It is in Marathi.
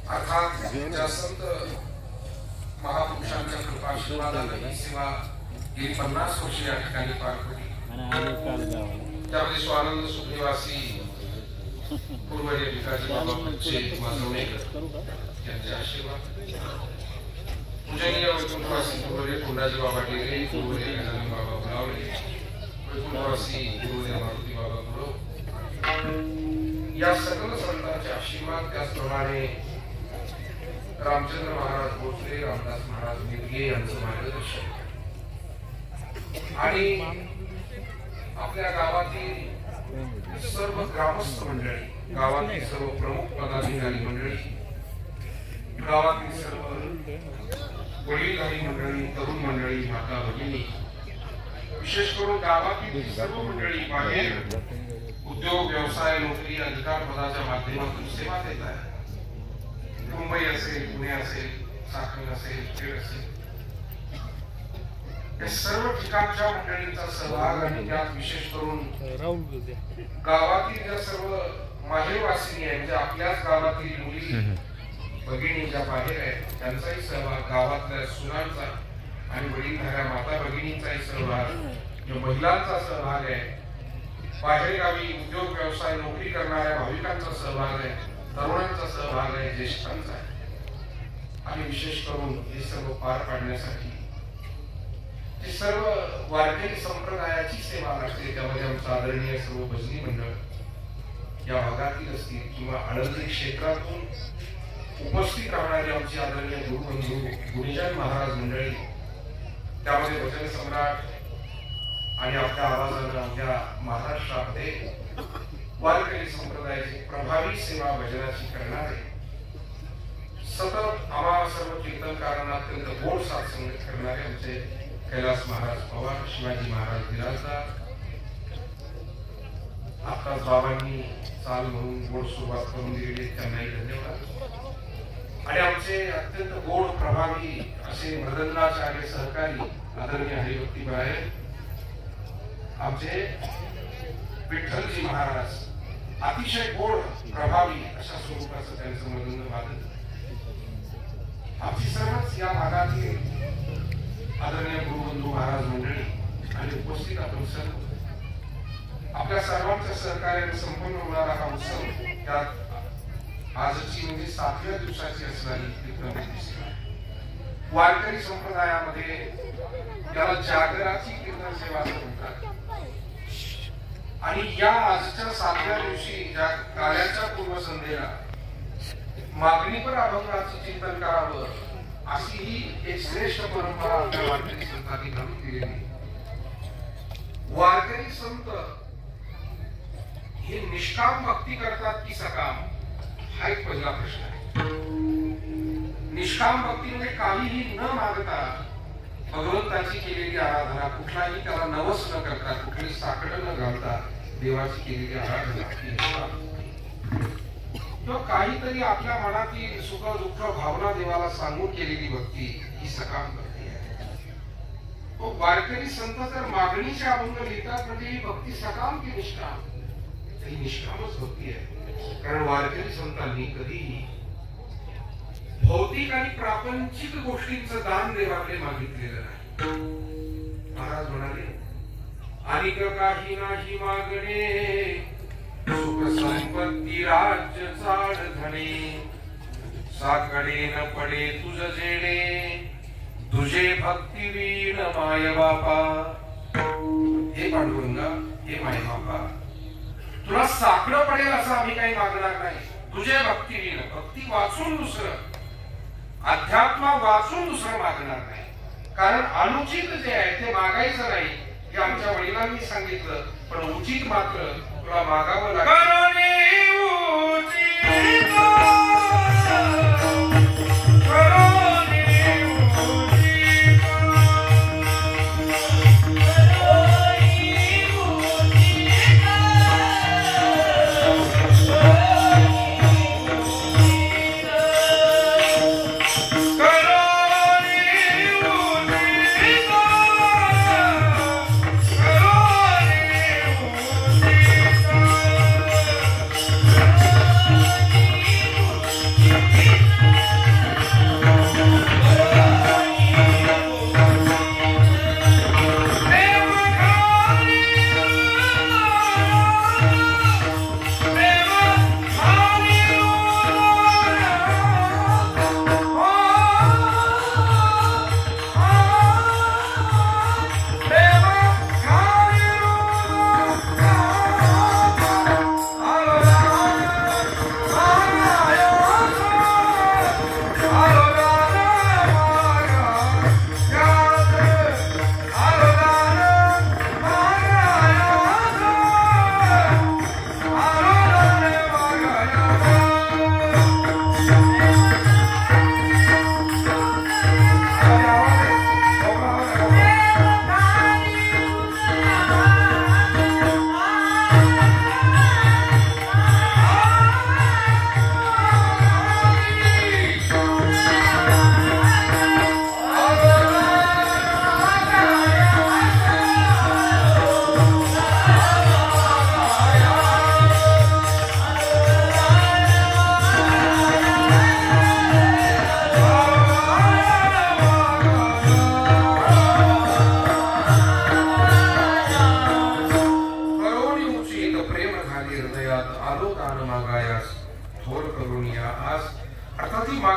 अर्थात त्या संत महापुरुषांच्या कृपाशीर्वादाने ही सेवा गेली 50 वर्ष या ठिकाणी पार पडली। त्यामध्ये स्वानंद सुखनिवासी पूर्वजे भिकाजी बाबा पुढचे माधवणेकर यांचे आशीर्वाद, पूजनीय वैकुंठवासी पूर्वजे कोंडाजी बाबा टेरे, पूर्वजे गजानन बाबा गुलावले, वैकुंठवासी पूर्वजे मारुती बाबा गुरव, या सकल संतांचे आशीर्वाद, त्याचप्रमाणे रामचंद्र महाराज भोसले, रामदास महाराज मिरगे यांचं मार्गदर्शन आणि आपल्या गावातील सर्व ग्रामस्थ मंडळी, गावातील सर्व प्रमुख पदाधिकारी मंडळी, गावातील सर्व वडीलधारी मंडळी, तरुण मंडळी, माता भगिनी, विशेष करून गावातील सर्व मंडळी बाहेर उद्योग व्यवसाय नोकरी अधिकार पदाच्या माध्यमातून सेवा देत आहे। मुंबई असेल, पुणे असेल, साखर असेल, खेड असेल, या सर्व ठिकाणच्या मंडळींचा सहभाग आणि त्यात विशेष करून गावातील ज्या सर्व माहेरवासिनी आहेत, म्हणजे आपल्याच गावातील मुली भगिनी ज्या बाहेर आहेत त्यांचाही सहभाग, गावातल्या सुनांचा आणि वडीलधाऱ्या माता भगिनींचाही सहभाग, महिलांचा सहभाग आहे, बाहेरगावी उद्योग व्यवसाय नोकरी करणाऱ्या भाविकांचा सहभाग आहे, तरुणांचा सहभाग आहे, ज्येष्ठांचा आहे। आणि विशेष करून हे सर्व पार पाडण्यासाठी जे सर्व वारकरी संप्रदायाची सेवा लागते, त्यामध्ये आमचं आदरणीय सर्व भजनी मंडळ या भागातील असतील किंवा आळंदी क्षेत्रातून उपस्थित राहणारे आमचे आदरणीय गुरुबंधू गुरुजन महाराज मंडळी, त्यामध्ये भजन सम्राट आणि आपल्या आवाजानं आपल्या महाराष्ट्रामध्ये वारकरी संप्रदायाची प्रभावी सेवा भजनाची करणारे, सतत आम्हा सर्व कीर्तनकारांना अत्यंत गोड साथ संगत करणारे आमचे कैलास महाराज पवार, शिवाजी महाराज बिराजदार, आत्ताच बाबांनी चाल म्हणून गोड सुरुवात करून दिलेली, त्यांनाही धन्यवाद। आणि आमचे अत्यंत गोड प्रभावी असे मृदंगाचार्य सहकारी आदरणीय हरिभक्तीबाई, आमचे विठ्ठलजी महाराज, अतिशय गोड प्रभावी अशा स्वरूपाचं त्यांचं मृदंग वादन। आमची सर्वच या भागातील आदरणीय गुरुबंधू महाराज मंडळी आणि उपस्थित आपण सर्व, आपल्या सर्वांच्या सहकार्याने संपन्न होणारा हा उत्सव, त्यात आजची म्हणजे 7व्या दिवसाची असणारी कीर्तन सेवा, वारकरी संप्रदायामध्ये त्याला जागराची कीर्तन सेवा म्हणतात। आणि या आजच्या 7व्या दिवशी ज्या कार्याच्या पूर्वसंध्येला मागणीपर अभंगाचं चिंतन करावं, अशी ही एक श्रेष्ठ परंपरा आपल्या वारकरी संतांनी घालून दिलेली। वारकरी संत हे निष्काम भक्ती करतात की सकाम, हा एक पहिला प्रश्न आहे। निष्काम भक्ती म्हणजे काहीही न मागता भगवंताची केलेली आराधना, कुठलाही त्याला नवस न करता, कुठली साकडं न घालता देवाची केलेली आराधना, किंवा काहीतरी आपल्या मनातील सुख दुःख भावना देवाला सांगून केलेली भक्ती, ही सकाम भक्ती आहे। तो वारकरी संत जर मागणीचे अभंग लिहितात म्हणजे ही भक्ती सकाम की निष्काम, ही निष्कामच भक्ती आहे। कारण वारकरी संतांनी कधीही भौतिक आणि प्रापंचिक गोष्टींचं दान देवाकडे मागितलेलं नाही। महाराज म्हणाले, अनिक काही नाही मागणे, सुख संपत्ती राज्य चाड धणे, साकडे न पडे तुझ जेणे, तुझे भक्ती वीण माय बापा। हे पांडुरंगा, हे माय बापा, तुला साकडं पडेल असं आम्ही काही मागणार नाही, तुझे भक्ती वीण, भक्ती वाचून दुसरं, अध्यात्म वाचून दुसरं मागणार नाही। कारण अनुचित जे आहे ते मागायचं नाही, हे आमच्या वडिलांनी सांगितलं, पण उचित मात्र तुला मागावं लागेल।